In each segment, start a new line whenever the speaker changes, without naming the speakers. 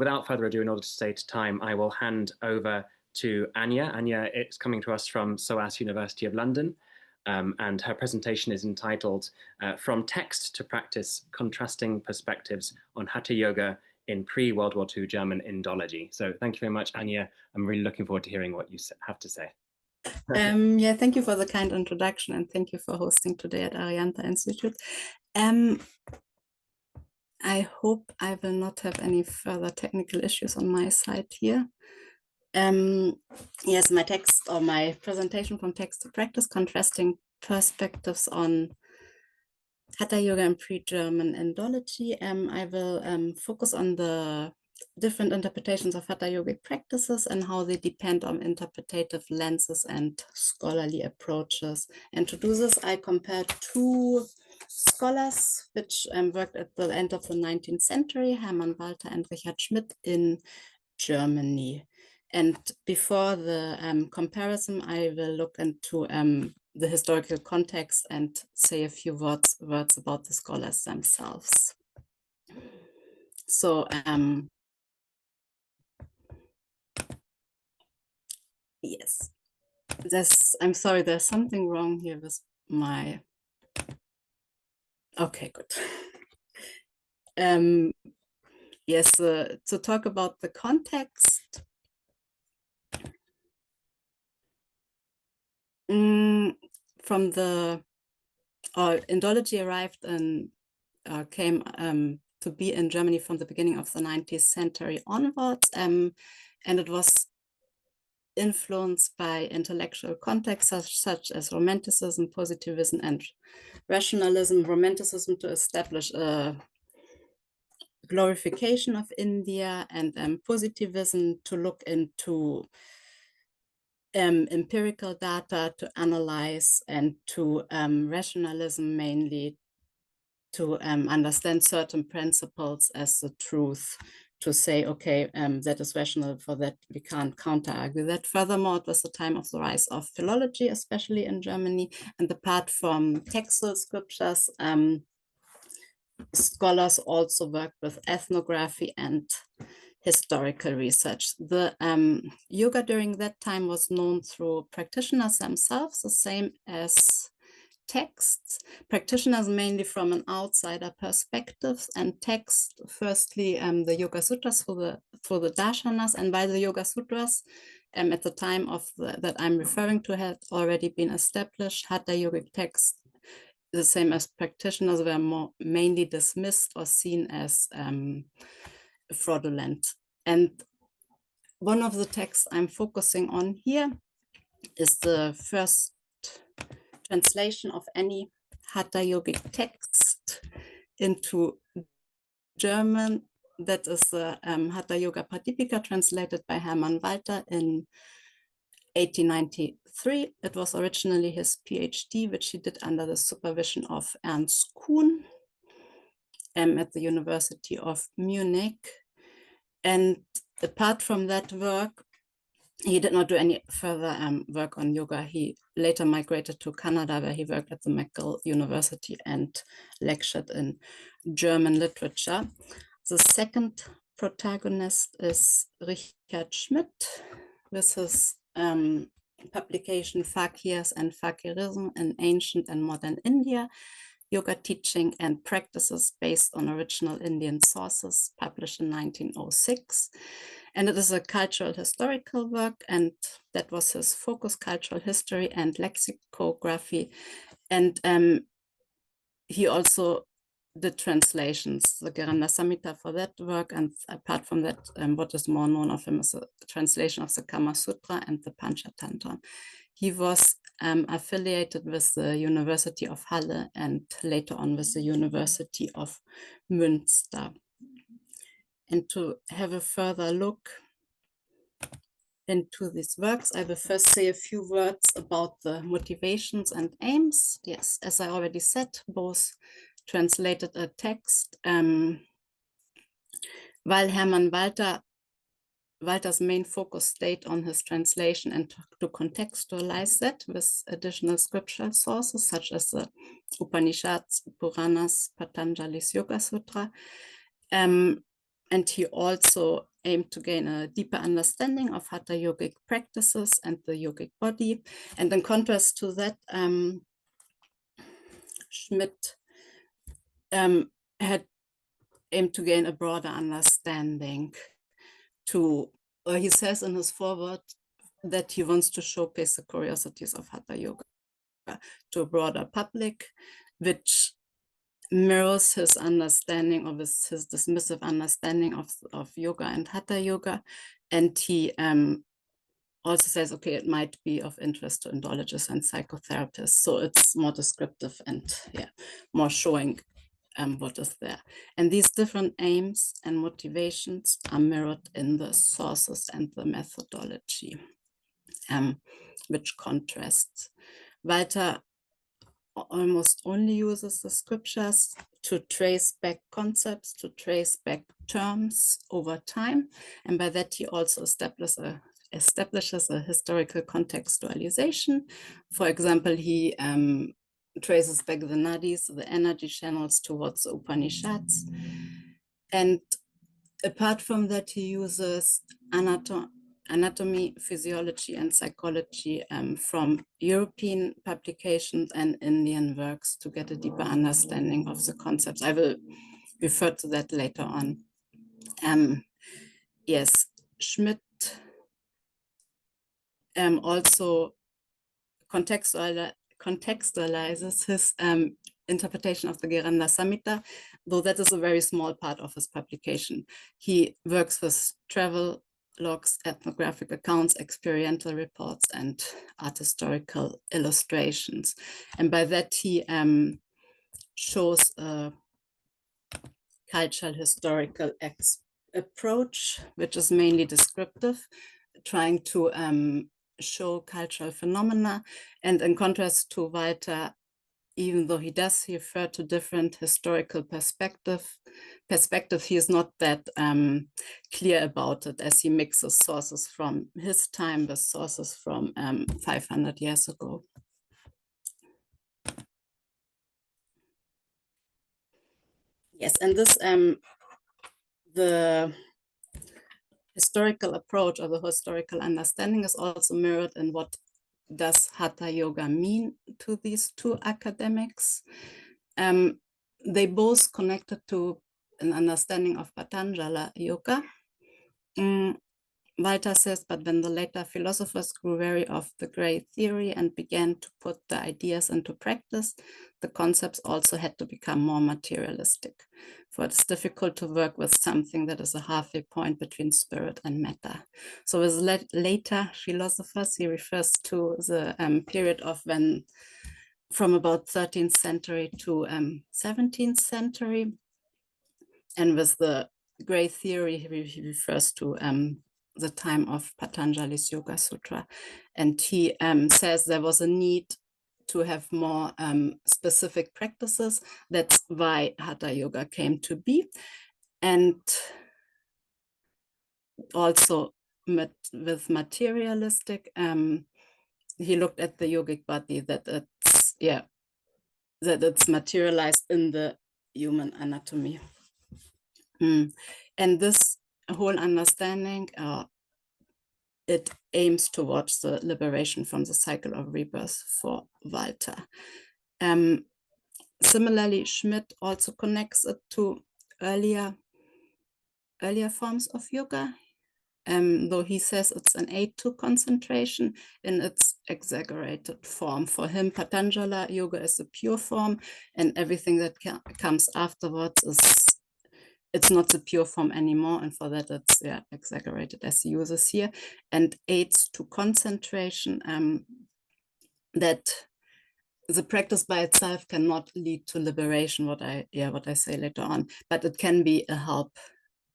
without further ado, in order to save time, I will hand over to Anja. Anja is coming to us from SOAS University of London, and her presentation is entitled From Text to Practice, Contrasting Perspectives on Haṭhayoga in Pre-World War II German Indology. So thank you very much, Anja. I'm really looking forward to hearing what you have to say.
Yeah, thank you for the kind introduction, and thank you for hosting today at Arianta Institute. I hope I will not have any further technical issues on my side here. Yes, my text or my presentation From Text to Practice, Contrasting Perspectives on Haṭhayoga and Pre-German Indology. I will focus on the different interpretations of Haṭhayogic practices and how they depend on interpretative lenses and scholarly approaches. And to do this, I compared two scholars which worked at the end of the 19th century, Hermann Walter and Richard Schmidt in Germany. And before the comparison, I will look into the historical context and say a few words about the scholars themselves. So yes, I'm sorry, there's something wrong here with my, okay, good. Yes, to talk about the context, from the Indology arrived and came to be in Germany from the beginning of the 19th century onwards, and it was influenced by intellectual contexts such as Romanticism, Positivism, and Rationalism. Romanticism to establish a glorification of India, and Positivism to look into empirical data to analyze, and to rationalism mainly to understand certain principles as the truth, to say, okay, that is rational, for that we can't counter argue that. Furthermore, it was the time of the rise of philology, especially in Germany, and apart from textual scriptures, scholars also worked with ethnography and historical research. The yoga during that time was known through practitioners themselves, the same as texts. Practitioners mainly from an outsider perspective, and text firstly the Yoga Sutras through the darshanas, and by the Yoga Sutras at the time of that I'm referring to had already been established. Haṭhayogic texts, the same as practitioners, were mainly dismissed or seen as fraudulent. And one of the texts I'm focusing on here is the first translation of any Haṭhayogic text into German. That is the Haṭhayoga translated by Hermann Walter in 1893. It was originally his PhD, which he did under the supervision of Ernst Kuhn at the University of Munich. And apart from that work, he did not do any further work on yoga. He later migrated to Canada, where he worked at the McGill University and lectured in German literature. The second protagonist is Richard Schmidt, with his publication Fakirs and Fakirism in Ancient and Modern India, Yoga Teaching and Practices Based on Original Indian Sources, published in 1906. And it is a cultural historical work, and that was his focus, cultural history and lexicography. And he also did translations, the Giranda Samhita for that work, and apart from that, what is more known of him is a translation of the Kama Sutra and the Panchatantra. He was affiliated with the University of Halle and later on with the University of Münster. And to have a further look into these works, I will first say a few words about the motivations and aims. Yes, as I already said, both translated a text. While Hermann Walter's main focus stayed on his translation and to contextualize that with additional scriptural sources such as the Upanishads, Puranas, Patanjali's Yoga Sutra. And he also aimed to gain a deeper understanding of Haṭhayogic practices and the yogic body. And in contrast to that, Schmidt had aimed to gain a broader understanding he says in his foreword that he wants to showcase the curiosities of Haṭhayoga to a broader public, which mirrors his understanding of his dismissive understanding of yoga and Hatha yoga. And he also says, okay, it might be of interest to Indologists and psychotherapists. So it's more descriptive and more showing what is there. And these different aims and motivations are mirrored in the sources and the methodology, which contrasts. Walter almost only uses the scriptures to trace back concepts, to trace back terms over time. And by that, he also establishes a historical contextualization. For example, he traces back the nadis, the energy channels, towards the Upanishads. And apart from that, he uses anatomy, physiology, and psychology from European publications and Indian works to get a deeper understanding of the concepts. I will refer to that later on. Yes, Schmidt also contextualizes his interpretation of the Giranda Samhita, though that is a very small part of his publication. He works with travel logs, ethnographic accounts, experiential reports, and art historical illustrations. And by that, he shows a cultural historical approach, which is mainly descriptive, trying to show cultural phenomena. And in contrast to Walter, even though he does refer to different historical perspective, he is not that clear about it, as he mixes sources from his time with sources from 500 years ago. Yes, and this the historical approach or the historical understanding is also mirrored in what does Hatha Yoga mean to these two academics. They both connected to an understanding of Patanjala yoga. Walter says, but when the later philosophers grew weary of the gray theory and began to put the ideas into practice, the concepts also had to become more materialistic. For it's difficult to work with something that is a halfway point between spirit and matter. So with later philosophers, he refers to the period of when, from about 13th century to 17th century. And with the gray theory, he refers to the time of Patanjali's Yoga Sutra. And he says there was a need to have more specific practices. That's why Hatha Yoga came to be. And also with materialistic, he looked at the yogic body, that it's materialized in the human anatomy. And this whole understanding, it aims towards the liberation from the cycle of rebirth for Walter. Similarly, Schmidt also connects it to earlier forms of yoga, though he says it's an aid to concentration in its exaggerated form. For him, Patanjala yoga is a pure form, and everything that comes afterwards it's not the pure form anymore, and for that it's exaggerated, as he uses here, and aids to concentration, that the practice by itself cannot lead to liberation, what I say later on, but it can be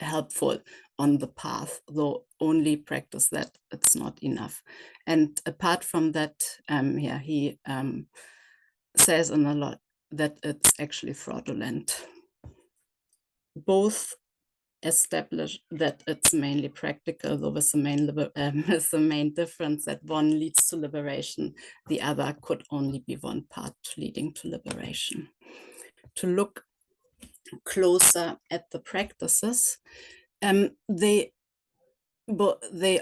helpful on the path, though only practice that it's not enough. And apart from that, he says in a lot that it's actually fraudulent. Both establish that it's mainly practical, though with the main difference that one leads to liberation, the other could only be one part leading to liberation. To look closer at the practices, They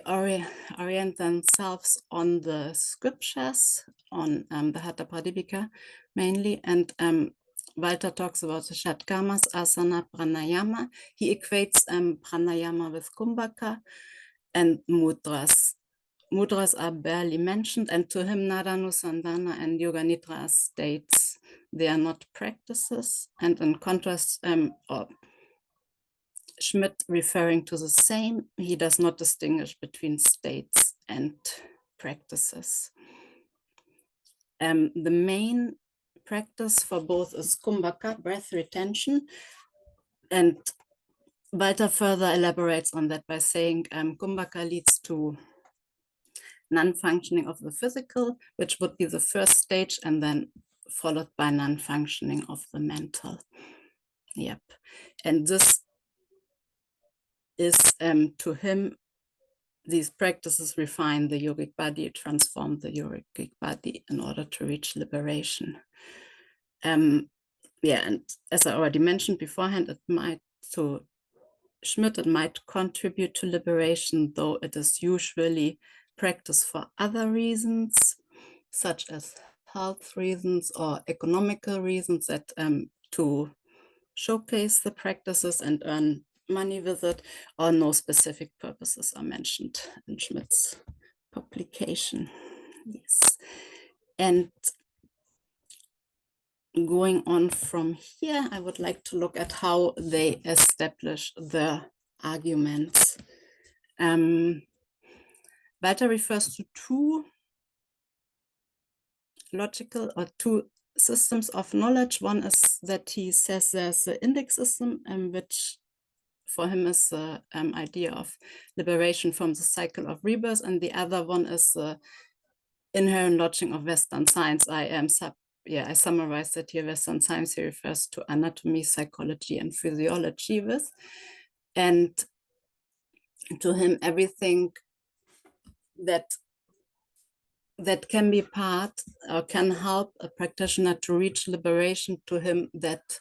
orient themselves on the scriptures, on the Haṭhapradīpikā mainly, and Walter talks about the Shatkamas, āsana, prāṇāyāma. He equates prāṇāyāma with kumbhaka and mudras. Mudras are barely mentioned, and to him Nādanusandhana and Yoga Nidra are states. They are not practices, and in contrast, Schmidt referring to the same, he does not distinguish between states and practices. The main practice for both is kumbhaka, breath retention, and Walter further elaborates on that by saying kumbhaka leads to non-functioning of the physical, which would be the first stage, and then followed by non-functioning of the mental. Yep, and this is to him, these practices refine the yogic body, transform the yogic body in order to reach liberation. Yeah, and as I already mentioned beforehand, it might, to Schmidt, it might contribute to liberation, though it is usually practiced for other reasons, such as health reasons or economical reasons, that to showcase the practices and earn money with it, or no specific purposes are mentioned in Schmidt's publication. Yes, and going on from here, I would like to look at how they establish the arguments. Walter refers to two logical or two systems of knowledge. One is that he says there's the Indic system, which for him is the idea of liberation from the cycle of rebirth, and the other one is the inherent logic of Western science. I summarized it here. Western science he refers to anatomy, psychology, and physiology with, and to him everything that can be part or can help a practitioner to reach liberation, to him that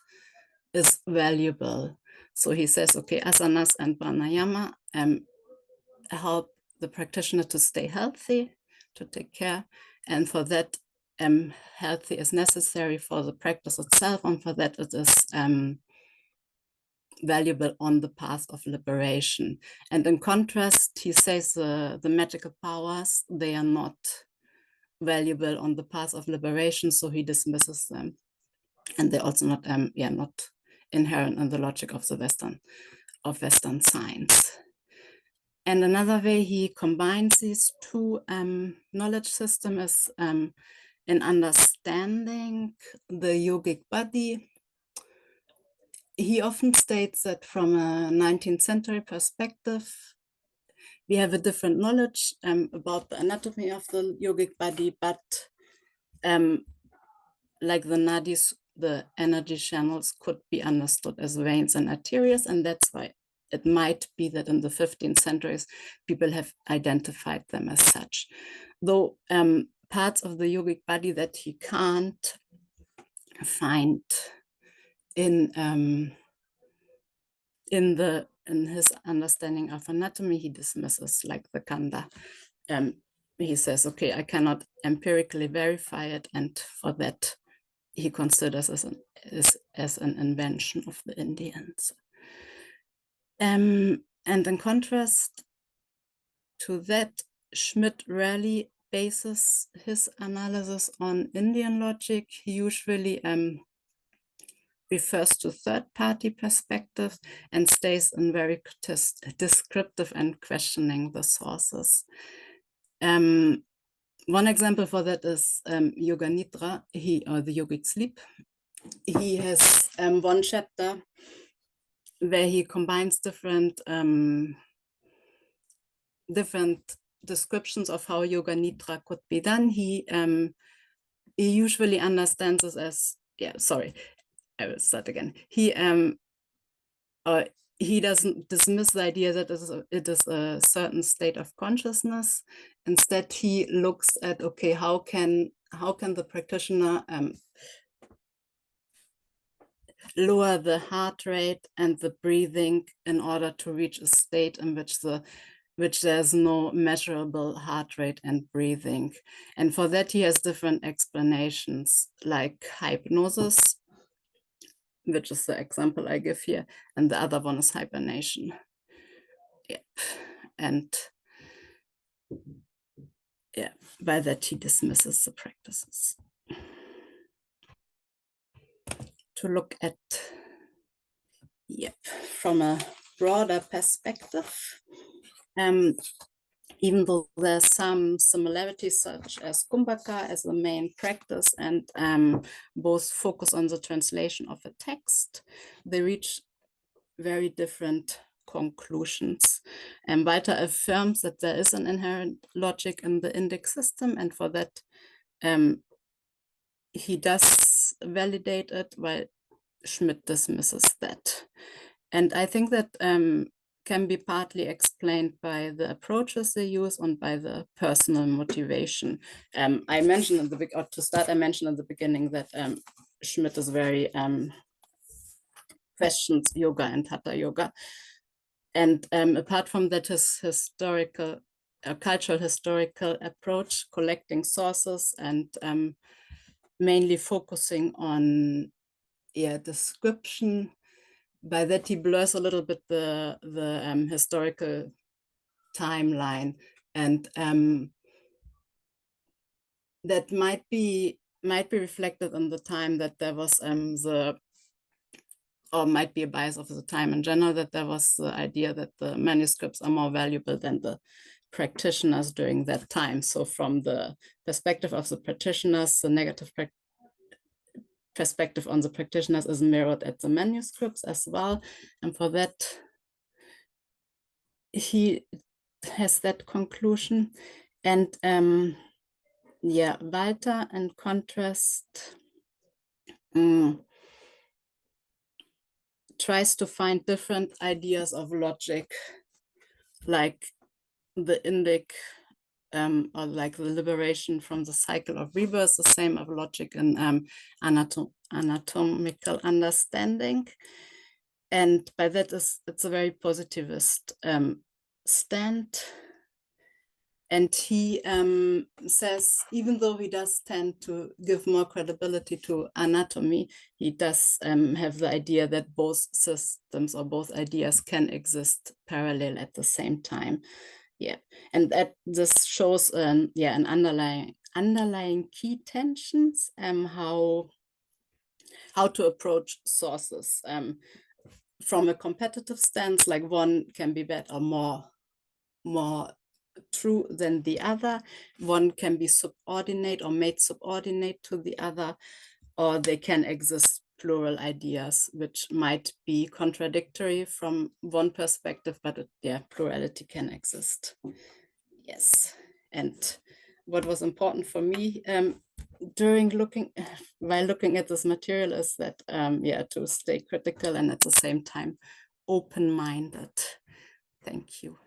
is valuable. So he says, okay, asanas and prāṇāyāma help the practitioner to stay healthy, to take care, and for that healthy is necessary for the practice itself, and for that it is valuable on the path of liberation. And in contrast, he says the magical powers, they are not valuable on the path of liberation, so he dismisses them, and they're also not not inherent in the logic of the Western science. And another way he combines these two knowledge systems is in understanding the yogic body. He often states that from a 19th century perspective, we have a different knowledge about the anatomy of the yogic body, but like the nadis, the energy channels could be understood as veins and arteries, and that's why it might be that in the 15th centuries, people have identified them as such. Though parts of the yogic body that he can't find in his understanding of anatomy, he dismisses, like the kanda. He says, okay, I cannot empirically verify it, and for that he considers as an invention of the Indians. And in contrast to that, Schmidt rarely bases his analysis on Indian logic. He usually refers to third-party perspectives and stays in very descriptive and questioning the sources. One example for that is Yoga Nidra, or the yogic sleep. He has one chapter where he combines different descriptions of how Yoga Nidra could be done. He usually understands this as, I will start again. He doesn't dismiss the idea that it is a certain state of consciousness. Instead, he looks at, okay, how can the practitioner lower the heart rate and the breathing in order to reach a state in which there's no measurable heart rate and breathing. And for that, he has different explanations, like hypnosis, which is the example I give here, and the other one is hibernation. Yep. And yeah, by that he dismisses the practices. To look at, from a broader perspective, even though there's some similarities, such as Kumbhaka as the main practice, and both focus on the translation of a text, they reach very different conclusions. And Walter affirms that there is an inherent logic in the Indic system, and for that he does validate it, while Schmidt dismisses that. And I think that can be partly explained by the approaches they use and by the personal motivation. I mentioned in the beginning that Schmidt is very questions yoga and Haṭhayoga. And apart from that, his cultural historical approach, collecting sources and mainly focusing on description, by that he blurs a little bit the historical timeline, and that might be reflected in the time that there was or might be a bias of the time in general, that there was the idea that the manuscripts are more valuable than the practitioners during that time. So from the perspective of the practitioners, the negative perspective on the practitioners is mirrored at the manuscripts as well. And for that, he has that conclusion. And Walter, in contrast, tries to find different ideas of logic, like the Indic, or like the liberation from the cycle of rebirth, the same of logic and anatomical understanding. And by that, it's a very positivist stand. And he says, even though he does tend to give more credibility to anatomy, he does have the idea that both systems or both ideas can exist parallel at the same time. And that this shows an underlying key tensions, how to approach sources from a competitive stance, like one can be better, more true than the other. One can be subordinate or made subordinate to the other, or they can exist plural ideas which might be contradictory from one perspective, but plurality can exist. Yes. And what was important for me while looking at this material is that to stay critical and at the same time open-minded. Thank you.